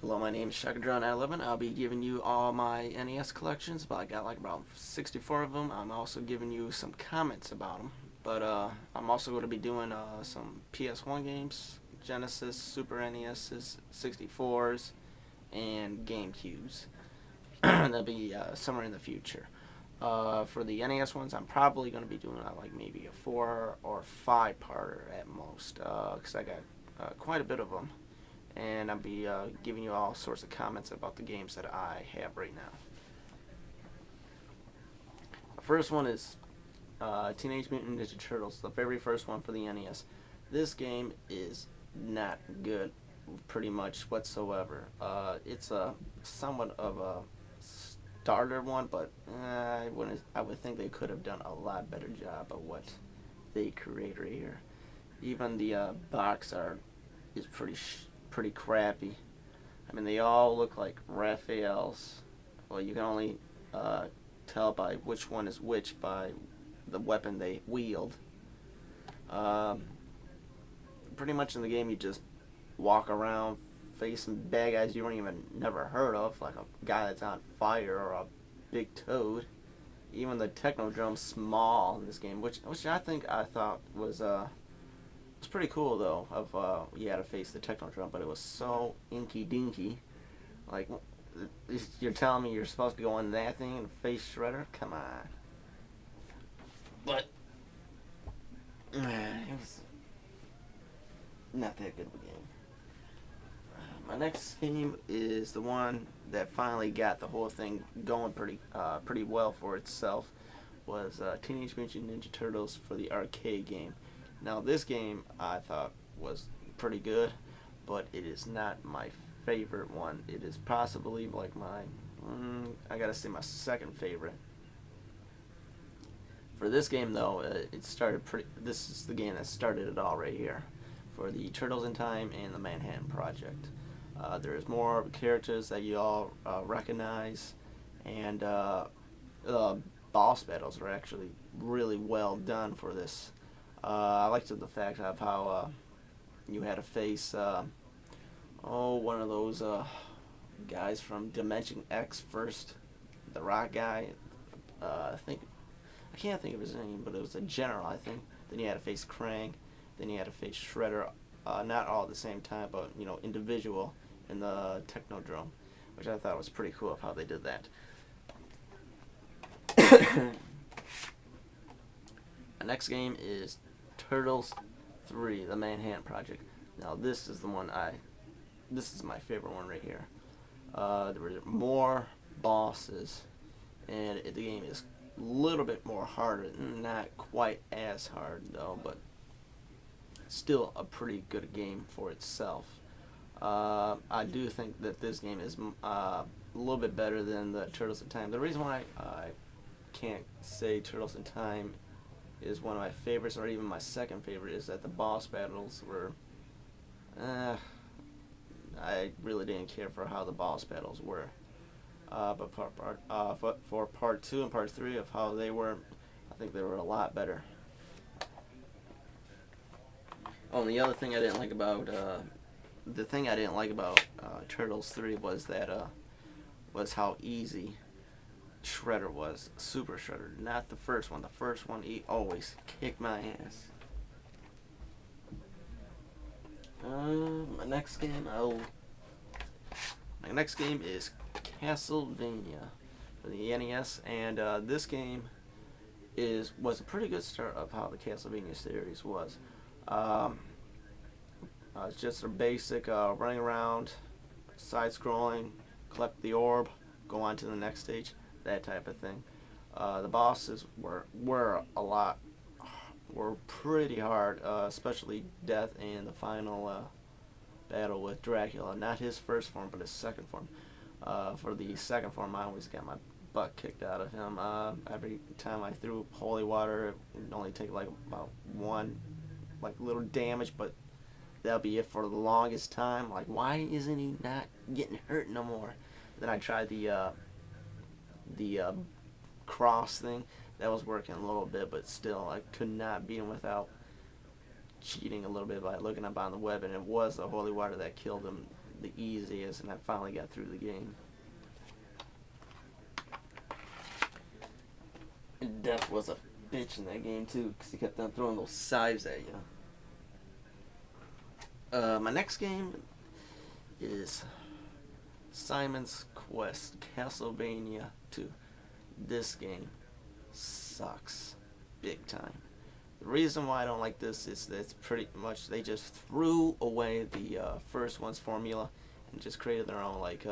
Hello, my name is shockerdrone at 11. I'll be giving you all my NES collections, but I got like about 64 of them. I'm also giving you some comments about them. But I'm also going to be doing some PS1 games, Genesis, Super NES's, 64s, and GameCubes. That'll be somewhere in the future. For the NES ones, I'm probably going to be doing like maybe a 4 or 5 parter at most, because I got quite a bit of them, and I'll be giving you all sorts of comments about the games that I have right now. The first one is Teenage Mutant Ninja Turtles, the very first one for the NES. This game is not good, pretty much whatsoever. It's a somewhat of a starter one, but I would think they could have done a lot better job of what they create right here. Even the box art is pretty crappy. I mean, they all look like Raphael's. Well, you can only tell by which one is which by the weapon they wield. Pretty much in the game, you just walk around facing bad guys you don't even never heard of, like a guy that's on fire or a big toad. Even the Technodrome's small in this game, which I thought was pretty cool though. Of you had to face the Technodrome, but it was so inky dinky. Like, you're telling me you're supposed to go on that thing and face Shredder? Come on. But it was not that good of a game. My next game is the one that finally got the whole thing going pretty well for itself. Was Teenage Mutant Ninja Turtles for the arcade game. Now, this game I thought was pretty good, but it is not my favorite one. It is possibly like I gotta say my second favorite. For this game though, this is the game that started it all right here. For the Turtles in Time and the Manhattan Project. There's more characters that you all recognize, and the boss battles are actually really well done for this. I liked the fact of how you had to face one of those guys from Dimension X first, the rock guy. I can't think of his name, but it was a general, I think. Then you had to face Krang. Then you had to face Shredder. Not all at the same time, but individual in the Technodrome, which I thought was pretty cool of how they did that. The next game is Turtles 3, the Manhattan Project. Now this is this is my favorite one right here. There were more bosses, and the game is a little bit more harder. Not quite as hard though, but still a pretty good game for itself. I do think that this game is a little bit better than the Turtles in Time. The reason why I can't say Turtles in Time is one of my favorites, or even my second favorite, is that the boss battles were I really didn't care for how the boss battles were. But for part 2 and part 3 of how they were, I think they were a lot better. Oh, and the other thing I didn't like about Turtles 3 was how easy Shredder was. Super Shredder, not the first one. The first one, he always kicked my ass. My next game is Castlevania for the NES, and this game was a pretty good start of how the Castlevania series was. It's just a basic running around, side-scrolling, collect the orb, go on to the next stage, that type of thing. The bosses were pretty hard, especially Death in the final battle with Dracula. Not his first form, but his second form. For the second form, I always got my butt kicked out of him. Every time I threw holy water, it would only take like about one little damage, but that'll be it for the longest time. Like, why isn't he not getting hurt no more? Then I tried the cross thing. That was working a little bit, but still, I could not beat him without cheating a little bit by looking up on the web, and it was the holy water that killed him the easiest, and I finally got through the game. And death was a bitch in that game too, because he kept on throwing those scythes at you. My next game is Simon's Quest Castlevania 2. This game sucks big time. The reason why I don't like this is that it's pretty much they just threw away the first one's formula and just created their own. Like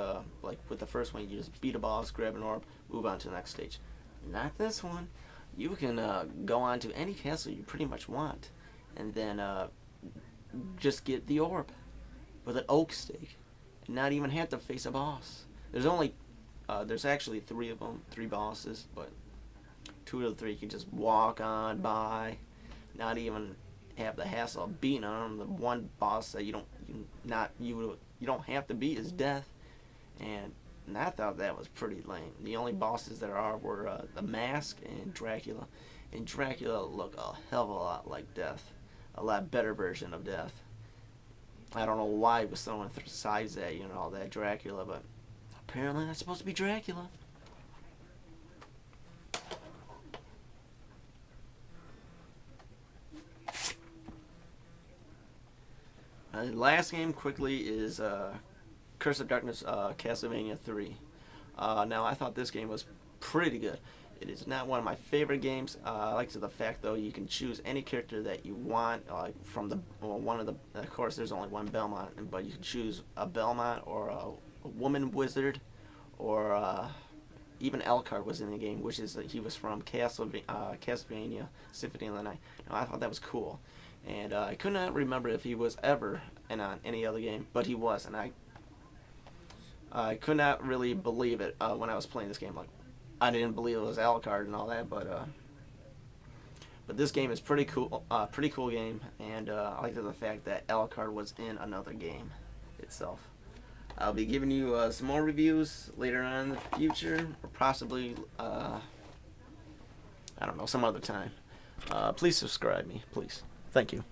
with the first one, you just beat a boss, grab an orb, move on to the next stage. Not this one. You can go on to any castle you pretty much want, and then just get the orb with an oak stake, and not even have to face a boss. There's actually 3 of them, 3 bosses, but 2 of the 3 you can just walk on by, not even have the hassle of beating on them. The one boss that you don't have to beat is Death, and I thought that was pretty lame. The only bosses there were the Mask and Dracula, and Dracula looked a hell of a lot like Death, a lot better version of Death. I don't know why he was throwing scythes at you and all that, Dracula, but apparently that's supposed to be Dracula. Last game quickly is Curse of Darkness Castlevania 3. Now I thought this game was pretty good. It is not one of my favorite games. I like the fact though you can choose any character that you want. From the one of the, of course there's only one Belmont, but you can choose a Belmont or a woman wizard, or even Alucard was in the game, which is he was from Castlevania Symphony of the Night. Now I thought that was cool, and I could not remember if he was ever in on any other game, but he was, and I could not really believe it when I was playing this game. Like, I didn't believe it was Alucard and all that, but this game is pretty cool game, and I like the fact that Alucard was in another game itself. I'll be giving you some more reviews later on in the future, or possibly I don't know, some other time. Please subscribe me, please. Thank you.